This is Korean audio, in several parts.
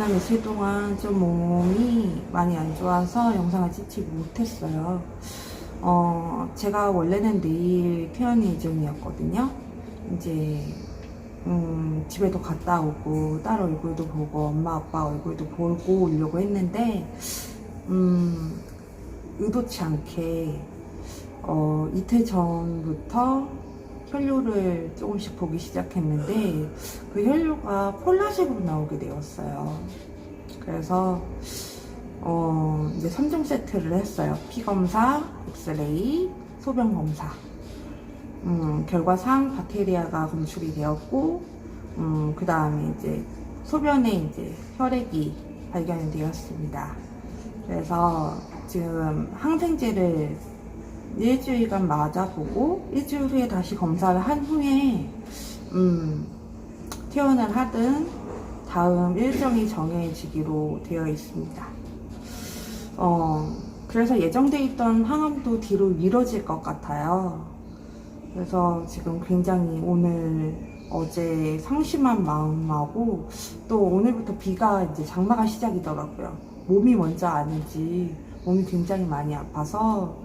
지난 며칠 동안 좀 몸이 많이 안 좋아서 영상을 찍지 못했어요. 제가 원래는 내일 퇴원 예정이었거든요. 이제, 집에도 갔다 오고, 딸 얼굴도 보고, 엄마, 아빠 얼굴도 보고 오려고 했는데, 의도치 않게, 이틀 전부터 혈뇨를 조금씩 보기 시작했는데 그 혈뇨가 콜라식으로 나오게 되었어요. 그래서 이제 3종 세트를 했어요. 피검사, 엑스레이, 소변검사. 결과상 박테리아가 검출이 되었고, 그 다음에 이제 소변에 이제 혈액이 발견이 되었습니다. 그래서 지금 항생제를 일주일간 맞아보고 일주일 후에 다시 검사를 한 후에 퇴원을 하든 다음 일정이 정해지기로 되어 있습니다. 그래서 예정돼 있던 항암도 뒤로 미뤄질 것 같아요. 그래서 지금 굉장히 어제 상심한 마음하고 또 오늘부터 비가 이제 장마가 시작이더라고요. 몸이 먼저 아닌지 몸이 굉장히 많이 아파서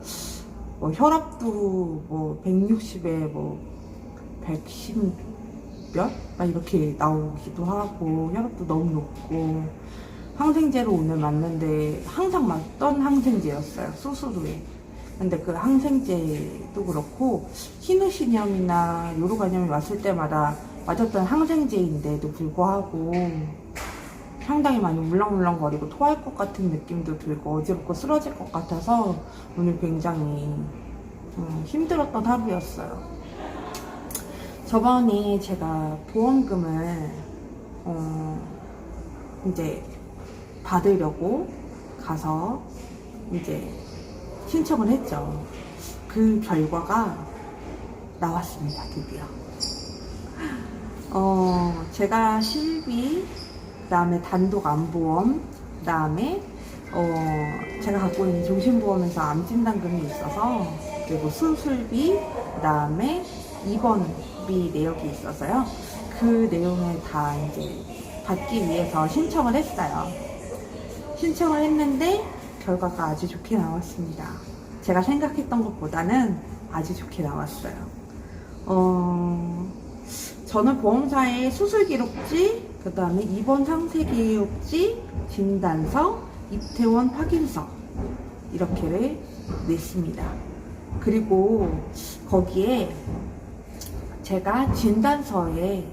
혈압도 160에 110 몇? 막 이렇게 나오기도 하고, 혈압도 너무 높고, 항생제로 오늘 맞는데, 항상 맞던 항생제였어요. 수술후에. 근데 그 항생제도 그렇고, 희누신염이나 요로간염이 왔을 때마다 맞았던 항생제인데도 불구하고, 상당히 많이 물렁물렁거리고 토할 것 같은 느낌도 들고 어지럽고 쓰러질 것 같아서 오늘 굉장히 힘들었던 하루였어요. 저번에 제가 보험금을 이제 받으려고 가서 이제 신청을 했죠. 그 결과가 나왔습니다. 드디어. 제가 실비, 그 다음에 단독 암보험, 그 다음에 제가 갖고 있는 종신보험에서 암진단금이 있어서, 그리고 수술비, 그 다음에 입원비 내역이 있어서요. 그 내용을 다 이제 받기 위해서 신청을 했어요. 신청을 했는데 결과가 아주 좋게 나왔습니다. 제가 생각했던 것보다는 아주 좋게 나왔어요. 저는 보험사의 수술 기록지, 그 다음에 입원 상세 기록지, 진단서, 입퇴원 확인서 이렇게를 냈습니다. 그리고 거기에 제가 진단서에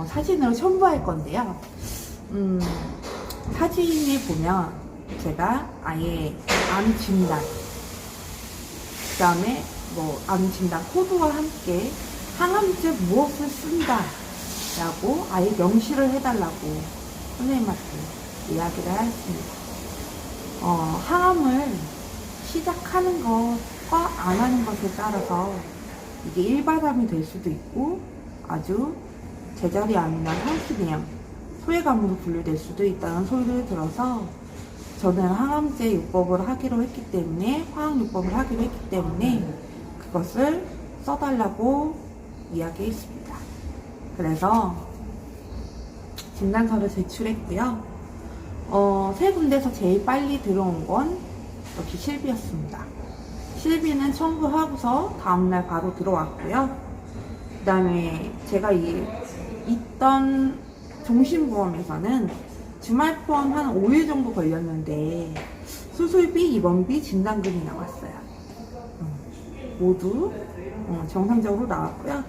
사진으로 첨부할 건데요. 사진에 보면 제가 아예 암 진단, 그 다음에 암 진단 코드와 함께 항암제 무엇을 쓴다 라고 아예 명시를 해달라고 선생님한테 이야기를 했습니다. 항암을 시작하는 것과 안 하는 것에 따라서 이게 일반암이 될 수도 있고 아주 제자리암이나 상수내암, 소외감으로 분류될 수도 있다는 소리를 들어서 저는 항암제 요법을 하기로 했기 때문에 화학요법을 하기로 했기 때문에 그것을 써달라고 이야기했습니다. 그래서 진단서를 제출했고요. 세 군데서 제일 빨리 들어온 건 역시 실비였습니다. 실비는 첨부하고서 다음날 바로 들어왔고요. 그 다음에 제가 있던 종신보험에서는 주말 포함 한 5일 정도 걸렸는데 수술비, 입원비, 진단금이 나왔어요. 모두 정상적으로 나왔고요.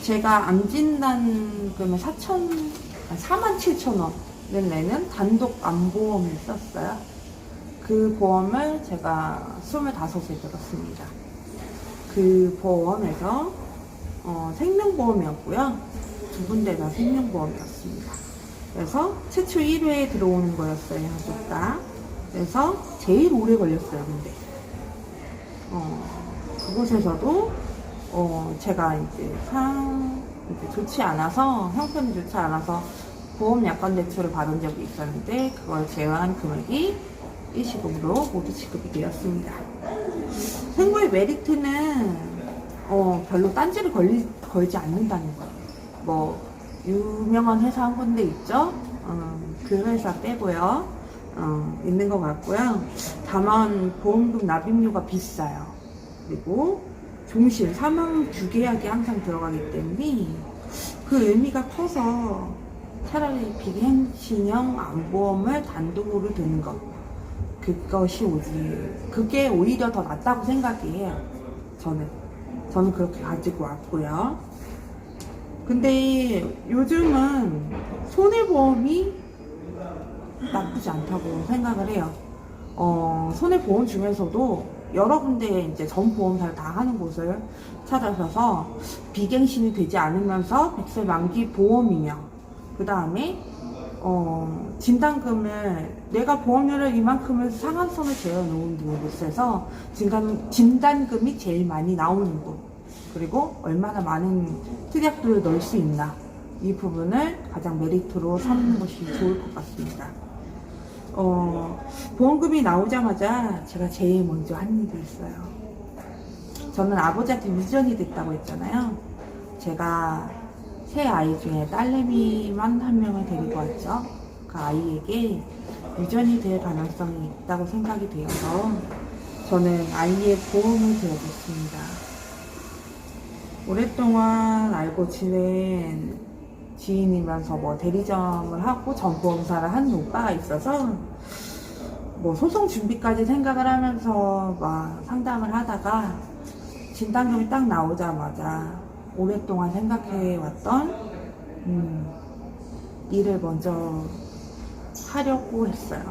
제가 암진단금을 47,000원을 내는 단독 암보험을 썼어요. 그 보험을 제가 25에 들었습니다. 그 보험에서 생명보험이었고요. 두 군데 다 생명보험이었습니다. 그래서 최초 1회에 들어오는 거였어요. 둘 다. 그래서 제일 오래 걸렸어요. 근데 그곳에서도 제가 이제 좋지 않아서, 형편이 좋지 않아서 보험 약관 대출을 받은 적이 있었는데 그걸 제외한 금액이 일시금으로 모두 지급이 되었습니다. 생고의 메리트는 별로 딴지를 걸지 않는다는 거예요. 유명한 회사 한 군데 있죠? 그 회사 빼고요. 있는 것 같고요. 다만 보험금 납입료가 비싸요. 그리고 종신 사망 주계약이 항상 들어가기 때문에 그 의미가 커서 차라리 비갱신형 암보험을 단독으로 드는 것, 그게 오히려 더 낫다고 생각해요. 저는 그렇게 가지고 왔고요. 근데 요즘은 손해보험이 나쁘지 않다고 생각을 해요. 손해보험 중에서도 여러 군데 이제 전 보험사를 다 하는 곳을 찾아서서 비갱신이 되지 않으면서 100세 만기 보험이며, 그 다음에 진단금을 내가 보험료를 이만큼을 상한선을 재어놓은 곳에서 진단금이 제일 많이 나오는 곳, 그리고 얼마나 많은 특약들을 넣을 수 있나, 이 부분을 가장 메리트로 삼는 것이 좋을 것 같습니다. 보험금이 나오자마자 제가 제일 먼저 한 일이 있어요. 저는 아버지한테 유전이 됐다고 했잖아요. 제가 세 아이 중에 딸내미만 한 명을 데리고 왔죠. 그 아이에게 유전이 될 가능성이 있다고 생각이 되어서 저는 아이의 보험을 들어줬습니다. 오랫동안 알고 지낸 지인이면서 뭐 대리점을 하고 전보험사를 하는 오빠가 있어서 뭐 소송 준비까지 생각을 하면서 막 상담을 하다가 진단금이 딱 나오자마자 오랫동안 생각해왔던 일을 먼저 하려고 했어요.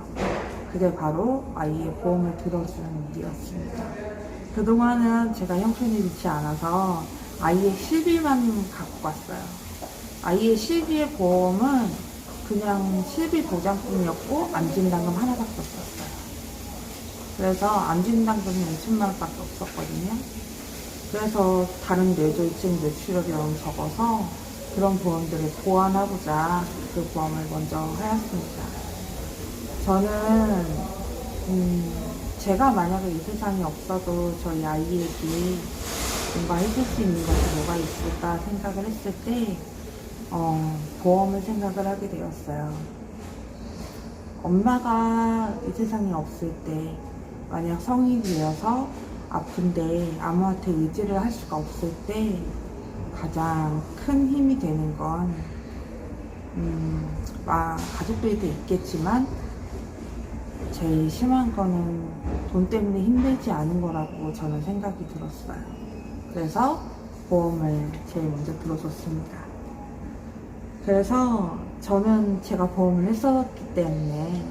그게 바로 아이의 보험을 들어주는 일이었습니다. 그동안은 제가 형편이 좋지 않아서 아이의 실비만 갖고 왔어요. 아이의 실비의 보험은 그냥 실비 보장금이었고 암진단금 하나밖에 없었어요. 그래서 암진단금이 5천만 원밖에 없었거든요. 그래서 다른 뇌졸중 뇌출혈이 적어서 그런 보험들을 보완하고자 그 보험을 먼저 하였습니다. 저는 제가 만약에 이 세상에 없어도 저희 아이에게 뭔가 해줄 수 있는 것이 뭐가 있을까 생각을 했을 때 보험을 생각을 하게 되었어요. 엄마가 이 세상에 없을 때 만약 성인이 되어서 아픈데 아무한테 의지를 할 수가 없을 때 가장 큰 힘이 되는 건 가족들도 있겠지만 제일 심한 거는 돈 때문에 힘들지 않은 거라고 저는 생각이 들었어요. 그래서 보험을 제일 먼저 들어줬습니다. 그래서 저는 제가 보험을 했었기 때문에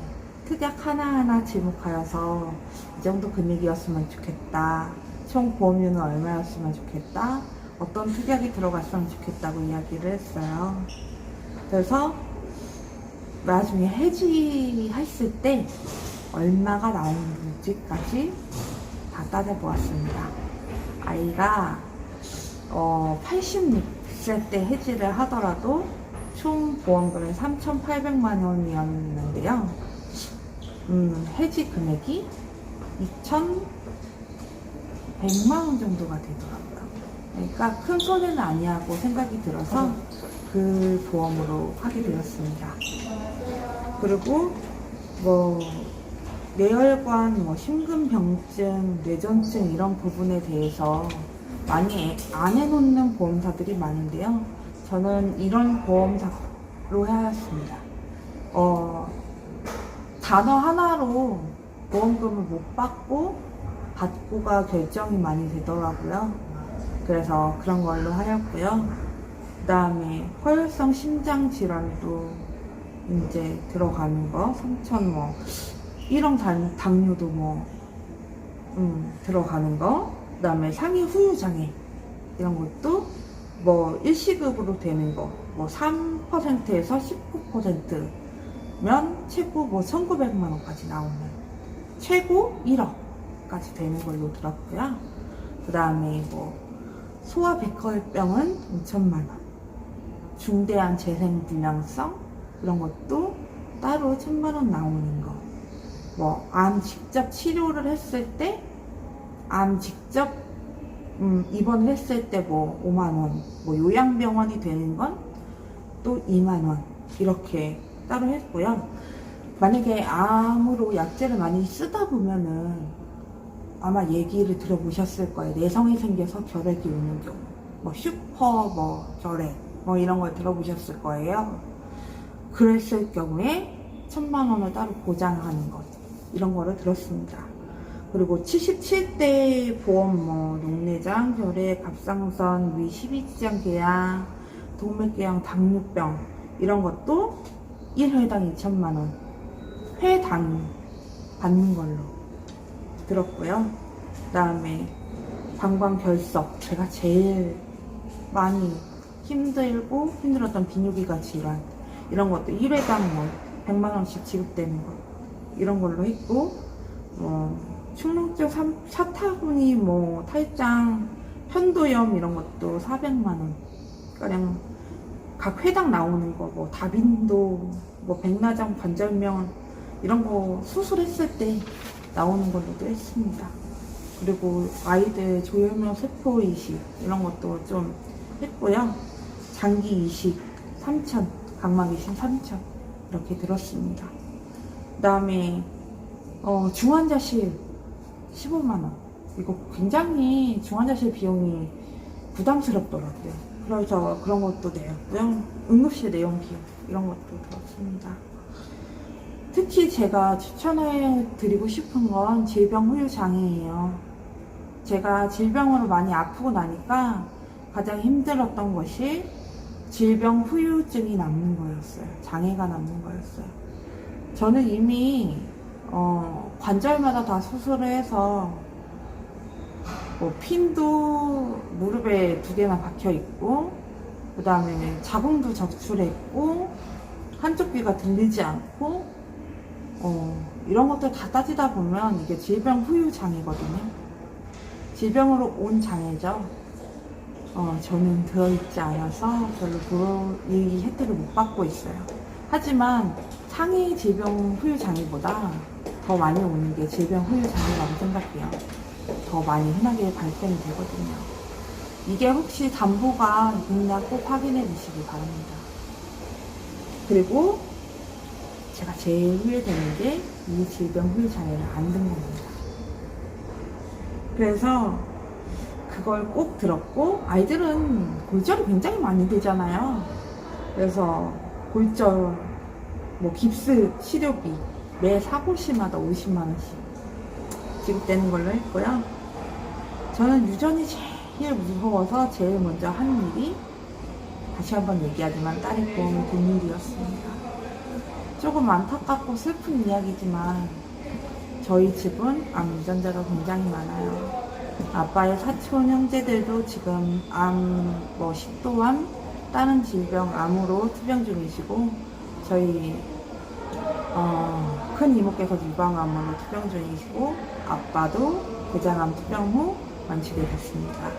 특약 하나하나 지목하여서 이 정도 금액이었으면 좋겠다, 총 보험료는 얼마였으면 좋겠다, 어떤 특약이 들어갔으면 좋겠다고 이야기를 했어요. 그래서 나중에 해지했을 때 얼마가 나오는지까지 다 따져보았습니다. 아이가 86세 때 해지를 하더라도 총 보험금이 3,800만 원이었는데요. 해지 금액이 2,100만 원 정도가 되더라고요. 그러니까 큰 손해는 아니라고 생각이 들어서 그 보험으로 하게 되었습니다. 그리고 뇌혈관, 심근병증, 뇌전증 이런 부분에 대해서 많이 안 해놓는 보험사들이 많은데요. 저는 이런 보험사로 해왔습니다. 단어 하나로 보험금을 못 받고가 결정이 많이 되더라고요. 그래서 그런 걸로 하였고요. 그 다음에 허혈성 심장 질환도 이제 들어가는 거, 3천 1형 당뇨도 들어가는 거, 그 다음에 상해 후유장애 이런 것도 일시급으로 되는 거, 3%에서 19%면 최고 1,900만 원까지 나오는, 최고 1억까지 되는 걸로 들었고요. 그 다음에 소아백혈병은 5천만 원, 중대한 재생불량성 이런 것도 따로 1,000만 원 나오는 거, 암 직접 치료를 했을 때, 암 직접 입원을 했을 때 5만 원, 요양병원이 되는 건 또 2만 원, 이렇게 따로 했고요. 만약에 암으로 약제를 많이 쓰다 보면은 아마 얘기를 들어보셨을 거예요. 내성이 생겨서 결핵이 오는 경우, 뭐 슈퍼 뭐 결핵 뭐 이런 걸 들어보셨을 거예요. 그랬을 경우에 1,000만 원을 따로 보장하는 것, 이런 거를 들었습니다. 그리고 77대 보험, 뭐 녹내장, 결핵, 갑상선, 위 12지장 궤양, 동맥궤양, 당뇨병 이런 것도 1회당 2,000만 원 회당 받는 걸로 들었고요. 그 다음에 방광결석, 제가 제일 많이 힘들었던 비뇨기과 질환 이런 것도 1회당 뭐 100만 원씩 지급되는 거 이런 걸로 했고, 충농증 사타구니, 뭐 탈장, 편도염 이런 것도 400만 원 가량 각 회당 나오는 거, 뭐 다빈도, 뭐 백내장, 관절염 이런 거 수술했을 때 나오는 걸로도 했습니다. 그리고 아이들 조혈명 세포 이식 이런 것도 좀 했고요. 장기 이식 3,000, 각막 이식 3,000 이렇게 들었습니다. 그 다음에 중환자실 15만 원. 이거 굉장히 중환자실 비용이 부담스럽더라고요. 그래서 그런 것도 내었고요. 응급실 내용 비용 이런 것도 들었습니다. 특히 제가 추천해 드리고 싶은 건 질병 후유 장애예요. 제가 질병으로 많이 아프고 나니까 가장 힘들었던 것이 질병 후유증이 남는 거였어요. 장애가 남는 거였어요. 저는 이미 관절마다 다 수술을 해서 뭐 핀도 무릎에 2개나 박혀 있고, 그 다음에 자궁도 적출했고, 한쪽 귀가 들리지 않고, 이런 것들 다 따지다 보면 이게 질병 후유 장애거든요. 질병으로 온 장애죠. 저는 들어있지 않아서 별로 이 혜택을 못 받고 있어요. 하지만 상위 질병 후유 장애보다 더 많이 오는 게 질병 후유 장애라고 생각해요. 더 많이 흔하게 발생이 되거든요. 이게 혹시 담보가 있나 꼭 확인해 주시기 바랍니다. 그리고 제가 제일 후회되는 게 이 질병 후유 장애를 안 든 겁니다. 그래서 그걸 꼭 들었고, 아이들은 골절이 굉장히 많이 되잖아요. 그래서 골절, 뭐 깁스 치료비 매 사고시마다 50만 원씩 지급되는 걸로 했고요. 저는 유전이 제일 무서워서 제일 먼저 한 일이, 다시 한번 얘기하지만 딸의 보험을 든 일이었습니다. 조금 안타깝고 슬픈 이야기지만 저희 집은 암 유전자가 굉장히 많아요. 아빠의 사촌 형제들도 지금 뭐 식도암, 다른 질병 암으로 투병 중이시고, 저희 큰 이모께서 유방암으로 투병 중이시고, 아빠도 대장암 투병 후 완치가 됐습니다.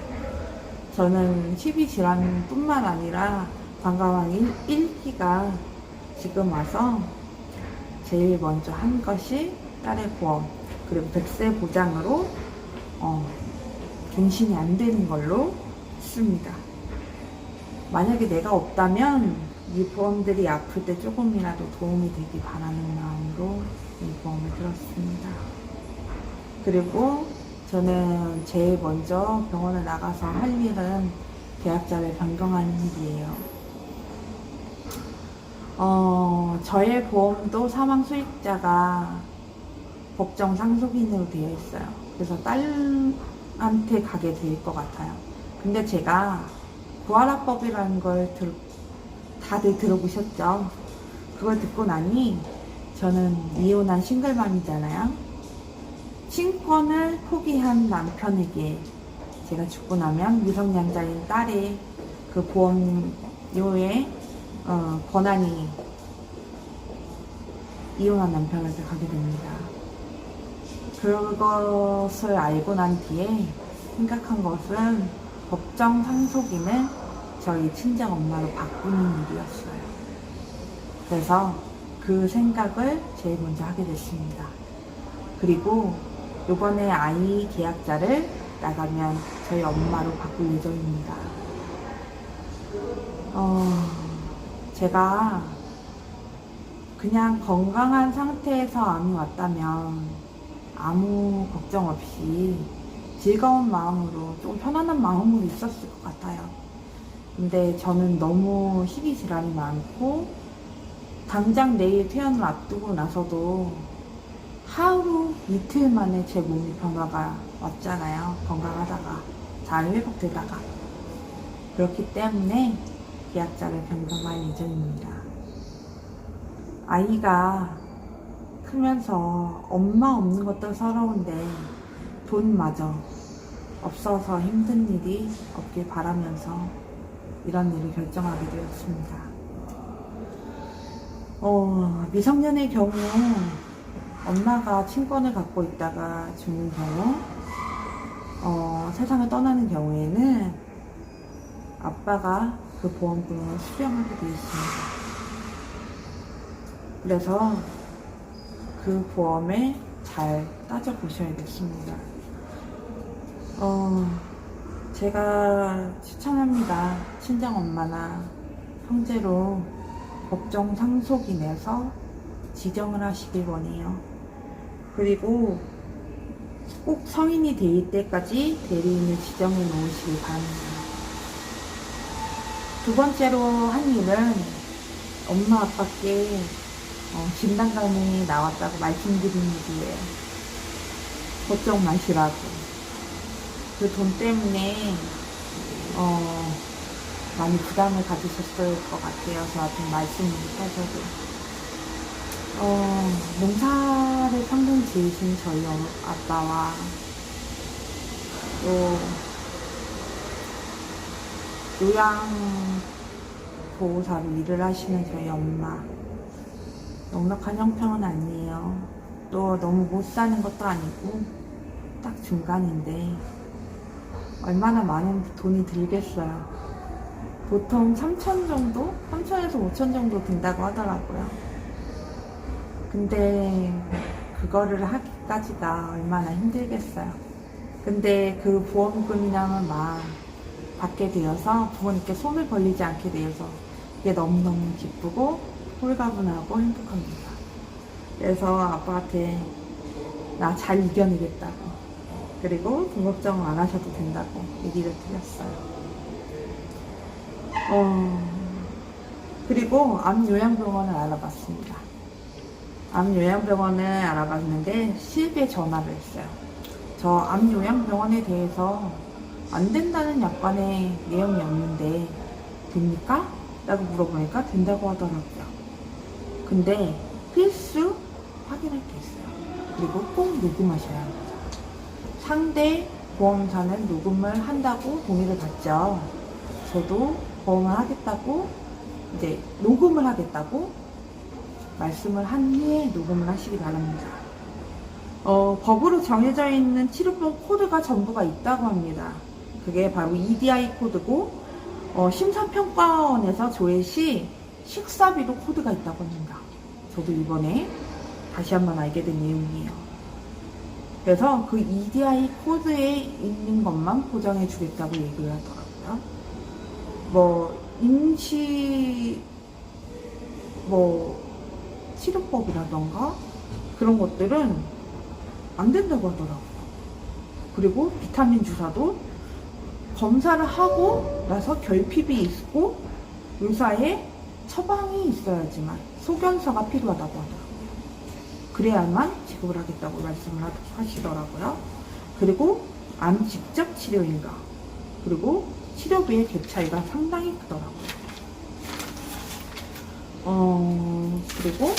저는 희귀 질환뿐만 아니라 방광암 1기가 지금 와서 제일 먼저 한 것이 딸의 보험, 그리고 100세 보장으로 갱신이 안 되는 걸로 했습니다. 만약에 내가 없다면 이 보험들이 아플 때 조금이라도 도움이 되길 바라는 마음으로 이 보험을 들었습니다. 그리고 저는 제일 먼저 병원을 나가서 할 일은 계약자를 변경하는 일이에요. 저의 보험도 사망 수익자가 법정 상속인으로 되어 있어요. 그래서 딸한테 가게 될 것 같아요. 근데 제가 부활화법이라는 걸 다들 들어보셨죠? 그걸 듣고 나니 저는 이혼한 싱글맘이잖아요. 친권을 포기한 남편에게 제가 죽고 나면 미성년자인 딸의 그 보험료의 권한이 이혼한 남편한테 가게 됩니다. 그것을 알고 난 뒤에 생각한 것은 법정 상속인을 저희 친정 엄마로 바꾸는 일이었어요. 그래서 그 생각을 제일 먼저 하게 됐습니다. 그리고 이번에 아이 계약자를 나가면 저희 엄마로 바꿀 예정입니다. 제가 그냥 건강한 상태에서 암이 왔다면 아무 걱정 없이 즐거운 마음으로 좀 편안한 마음으로 있었을 것 같아요. 근데 저는 너무 희귀 질환이 많고 당장 내일 퇴원을 앞두고 나서도 하루 이틀 만에 제 몸이 변화가 왔잖아요. 건강하다가 잘 회복되다가. 그렇기 때문에 계약자를 변경할 예정입니다. 아이가 크면서 엄마 없는 것도 서러운데 돈마저 없어서 힘든 일이 없길 바라면서 이런 일을 결정하게 되었습니다. 미성년의 경우 엄마가 친권을 갖고 있다가 죽는 경우, 세상을 떠나는 경우에는 아빠가 그 보험금을 수령하게 되어 있습니다. 그래서 그 보험을 잘 따져보셔야겠습니다. 제가 추천합니다. 친정엄마나 형제로 법정 상속인 내서 지정을 하시길 원해요. 그리고 꼭 성인이 될 때까지 대리인을 지정해 놓으시길 바랍니다. 두 번째로 한 일은 엄마 아빠께 진단감이 나왔다고 말씀드리는 일이에요. 걱정 마시라고. 그 돈 때문에 많이 부담을 가지셨을 것 같아요. 저한테 말씀을 못하셔도. 농사를 평생 지으신 저희 아빠와 또 요양보호사로 일을 하시는 저희 엄마, 넉넉한 형편은 아니에요. 또 너무 못 사는 것도 아니고 딱 중간인데 얼마나 많은 돈이 들겠어요. 보통 3천 정도? 3천에서 5천 정도 든다고 하더라고요. 근데 그거를 하기까지가 얼마나 힘들겠어요. 근데 그 보험금이랑은 막 받게 되어서 부모님께 손을 벌리지 않게 되어서 이게 너무너무 기쁘고 홀가분하고 행복합니다. 그래서 아빠한테 나 잘 이겨내겠다고, 그리고 돈 걱정 안 하셔도 된다고 얘기를 드렸어요. 그리고 암요양병원을 알아봤습니다. 암요양병원을 알아봤는데 실비에 전화를 했어요. 저 암요양병원에 대해서 안 된다는 약관에 내용이 없는데 됩니까? 라고 물어보니까 된다고 하더라고요. 근데 필수 확인할 게 있어요. 그리고 꼭 녹음하셔야 합니다. 상대 보험사는 녹음을 한다고 동의를 받죠. 저도 보험을 하겠다고, 이제 녹음을 하겠다고 말씀을 한 후에 녹음을 하시기 바랍니다. 법으로 정해져 있는 치료보험 코드가 전부가 있다고 합니다. 그게 바로 EDI 코드고, 심사평가원에서 조회 시 식사비도 코드가 있다고 합니다. 저도 이번에 다시 한번 알게 된 내용이에요. 그래서 그 EDI 코드에 있는 것만 보장해 주겠다고 얘기를 하더라고요. 치료법이라던가 그런 것들은 안 된다고 하더라고요. 그리고 비타민 주사도 검사를 하고 나서 결핍이 있고 의사의 처방이 있어야지만 소견서가 필요하다고 하더라고요. 그래야만 지급을 하겠다고 말씀을 하시더라고요. 그리고 암 직접 치료인가, 그리고 치료비의 갭 차이가 상당히 크더라고요. 그리고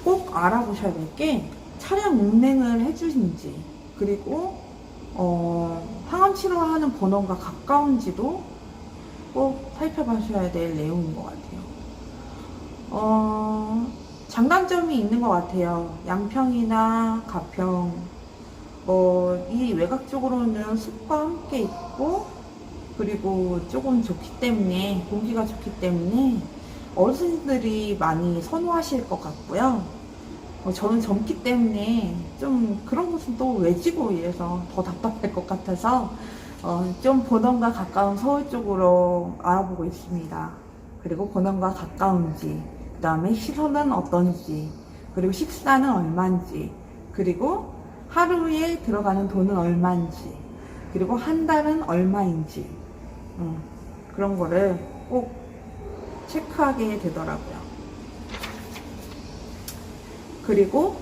꼭 알아보셔야 될 게 차량 운행을 해주신지, 그리고 항암 치료하는 본원과 가까운지도 꼭 살펴보셔야 될 내용인 것 같아요. 장단점이 있는 것 같아요. 양평이나 가평, 이 외곽쪽으로는 숲과 함께 있고, 그리고 조금 좋기 때문에, 공기가 좋기 때문에 어르신들이 많이 선호하실 것 같고요. 저는 젊기 때문에 좀 그런 곳은 또 외지고 이래서 더 답답할 것 같아서 좀 본원과 가까운 서울 쪽으로 알아보고 있습니다. 그리고 본원과 가까운지, 그 다음에 시선은 어떤지, 그리고 식사는 얼마인지, 그리고 하루에 들어가는 돈은 얼마인지, 그리고 한 달은 얼마인지, 그런 거를 꼭 체크하게 되더라고요. 그리고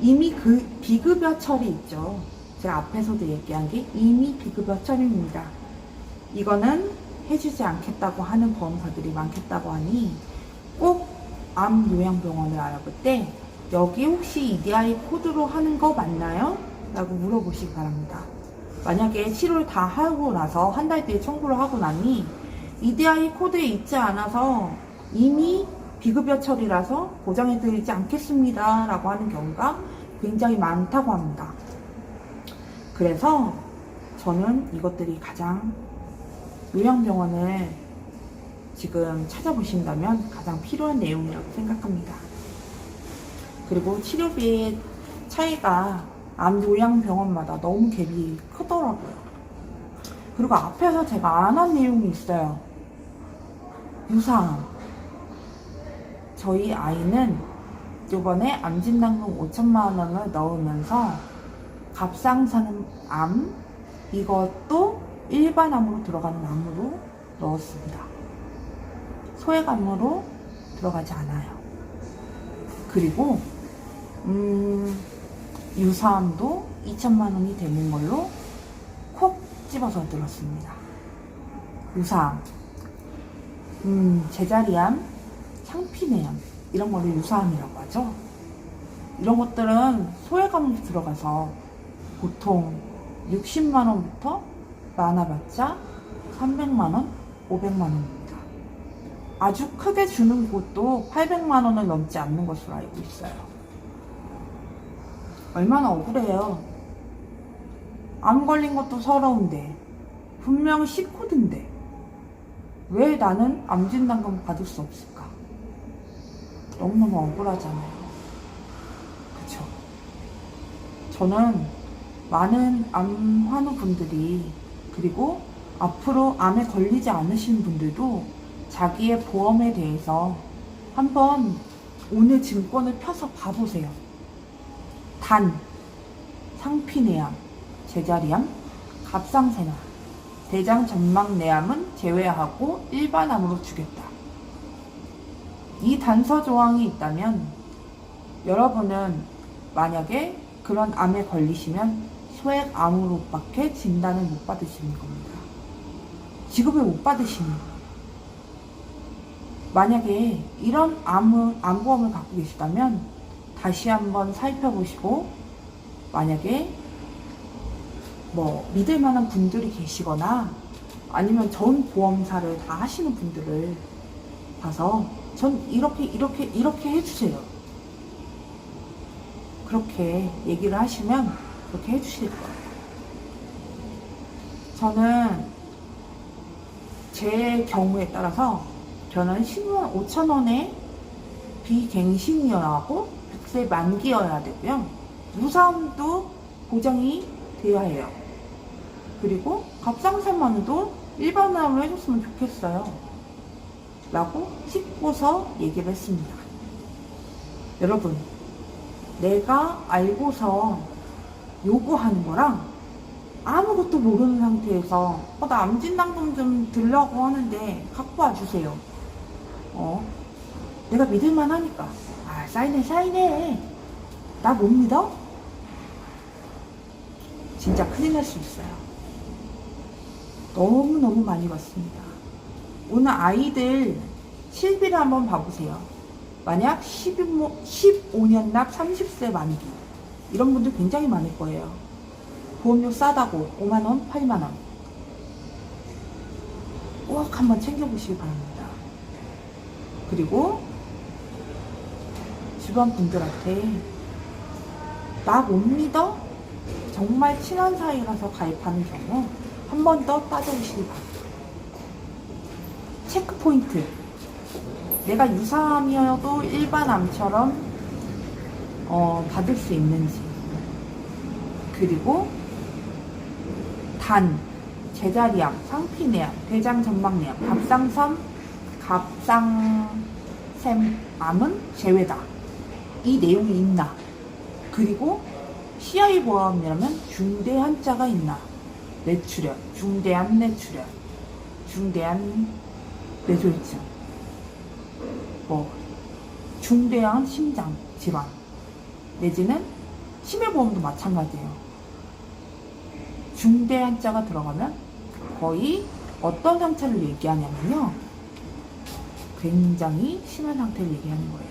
이미 그 비급여 처리 있죠. 제가 앞에서도 얘기한 게 이미 비급여 처리입니다. 이거는 해주지 않겠다고 하는 보험사들이 많겠다고 하니 꼭 암 요양병원을 알아볼 때 여기 혹시 EDI 코드로 하는 거 맞나요? 라고 물어보시기 바랍니다. 만약에 치료를 다 하고 나서 한 달 뒤에 청구를 하고 나니 EDI 코드에 있지 않아서 이미 비급여 처리라서 보장해드리지 않겠습니다 라고 하는 경우가 굉장히 많다고 합니다. 그래서 저는 이것들이 가장 요양병원을 지금 찾아보신다면 가장 필요한 내용이라고 생각합니다. 그리고 치료비의 차이가 암 요양병원마다 너무 갭이 크더라고요. 그리고 앞에서 제가 안 한 내용이 있어요. 유사암. 저희 아이는 이번에 암진단금 5천만 원을 넣으면서 갑상선 암, 이것도 일반암으로 들어가는 암으로 넣었습니다. 소액암으로 들어가지 않아요. 그리고 유사암도 2천만 원이 되는 걸로 콕 집어서 들었습니다. 유사암, 제자리암, 상피내암, 이런 거를 유사암이라고 하죠. 이런 것들은 소액암으로 들어가서 보통 60만 원부터 많아봤자 300만 원, 500만 원입니다. 아주 크게 주는 곳도 800만 원을 넘지 않는 것으로 알고 있어요. 얼마나 억울해요. 암 걸린 것도 서러운데, 분명 C코드인데 왜 나는 암진단금 받을 수 없을까? 너무너무 억울하잖아요. 그쵸? 저는 많은 암 환우분들이, 그리고 앞으로 암에 걸리지 않으신 분들도 자기의 보험에 대해서 한번 오늘 증권을 펴서 봐보세요. 단, 상피내암, 제자리암, 갑상선암, 대장점막내암은 제외하고 일반암으로 주겠다. 이 단서 조항이 있다면 여러분은 만약에 그런 암에 걸리시면 소액암으로밖에 진단을 못 받으시는 겁니다. 지급을 못 받으시는 거예요. 만약에 이런 암보험을 갖고 계시다면 다시 한번 살펴보시고, 만약에 믿을 만한 분들이 계시거나 아니면 전 보험사를 다 하시는 분들을 봐서 전 이렇게 해주세요. 그렇게 얘기를 하시면 그렇게 해주실 거예요. 저는 제 경우에 따라서 저는 10만 5천 원에 비갱신이어야 하고 100세 만기여야 되고요. 무사암도 보장이 돼야 해요. 그리고 갑상선암도 일반암으로 해줬으면 좋겠어요. 라고 짚고서 얘기를 했습니다. 여러분, 내가 알고서 요구하는 거랑 아무것도 모르는 상태에서 나 암진단금 좀 들려고 하는데 갖고 와주세요. 내가 믿을만 하니까 사인해. 나 못 믿어? 진짜 큰일 날 수 있어요. 너무너무 많이 봤습니다. 오늘 아이들 실비를 한번 봐보세요. 만약 15년 납 30세 만기, 이런 분들 굉장히 많을 거예요. 보험료 싸다고 5만원, 8만원 꼭 한번 챙겨보시기 바랍니다. 그리고 주변 분들한테 나 못 믿어? 정말 친한 사이라서 가입하는 경우 한 번 더 따져보시기 바랍니다. 체크포인트, 내가 유사암이어도 일반암처럼 받을 수 있는지, 그리고 단, 제자리암, 상피내암, 대장전망내암, 갑상샘암은 제외다. 이 내용이 있나? 그리고 CI 보험이라면 중대한 자가 있나? 뇌출혈, 중대한 뇌출혈, 중대한 뇌졸중, 중대한 심장 질환, 내지는 치매보험도 마찬가지예요. 중대한 자가 들어가면 거의 어떤 상태를 얘기하냐면요, 굉장히 심한 상태를 얘기하는 거예요.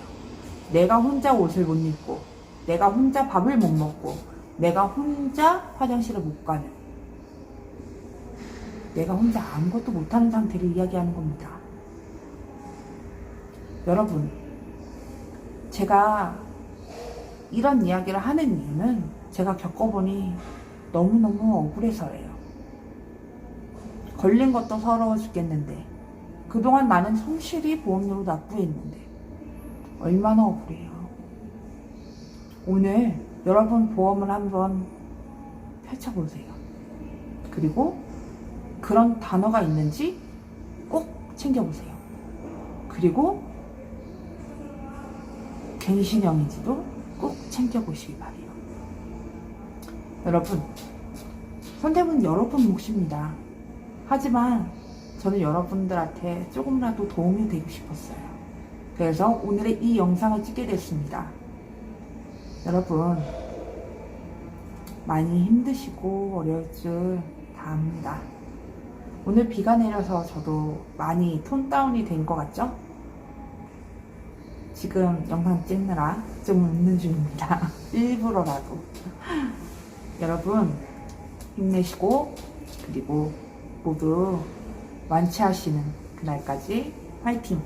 내가 혼자 옷을 못 입고, 내가 혼자 밥을 못 먹고, 내가 혼자 화장실을 못 가는, 내가 혼자 아무것도 못하는 상태를 이야기하는 겁니다. 여러분, 제가 이런 이야기를 하는 이유는 제가 겪어보니 너무너무 억울해서예요. 걸린 것도 서러워 죽겠는데, 그동안 나는 성실히 보험료로 납부했는데 얼마나 억울해요. 오늘 여러분 보험을 한번 펼쳐보세요. 그리고 그런 단어가 있는지 꼭 챙겨보세요. 그리고 갱신형인지도 꼭 챙겨보시기 바래요. 여러분, 선택은 여러분 몫입니다. 하지만 저는 여러분들한테 조금이라도 도움이 되고 싶었어요. 그래서 오늘의 이 영상을 찍게 됐습니다. 여러분, 많이 힘드시고 어려울 줄 다 압니다. 오늘 비가 내려서 저도 많이 톤 다운이 된 것 같죠? 지금 영상 찍느라 좀 웃는 중입니다. 일부러라도. 여러분, 힘내시고, 그리고 모두 완치하시는 그날까지 화이팅!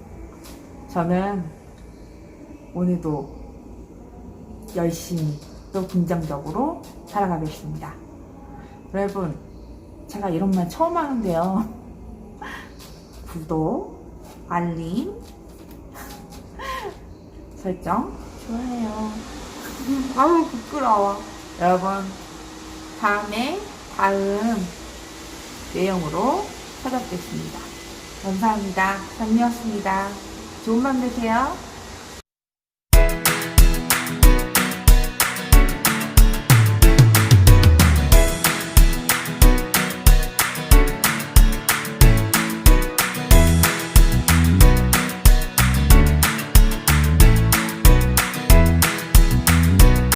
저는 오늘도 열심히 또 긍정적으로 살아가겠습니다. 여러분, 제가 이런 말 처음 하는데요. 구독, 알림, 설정, 좋아요. 아우, 부끄러워. 여러분, 다음 내용으로 찾아뵙겠습니다. 감사합니다. 선미였습니다. 좋은 밤 되세요.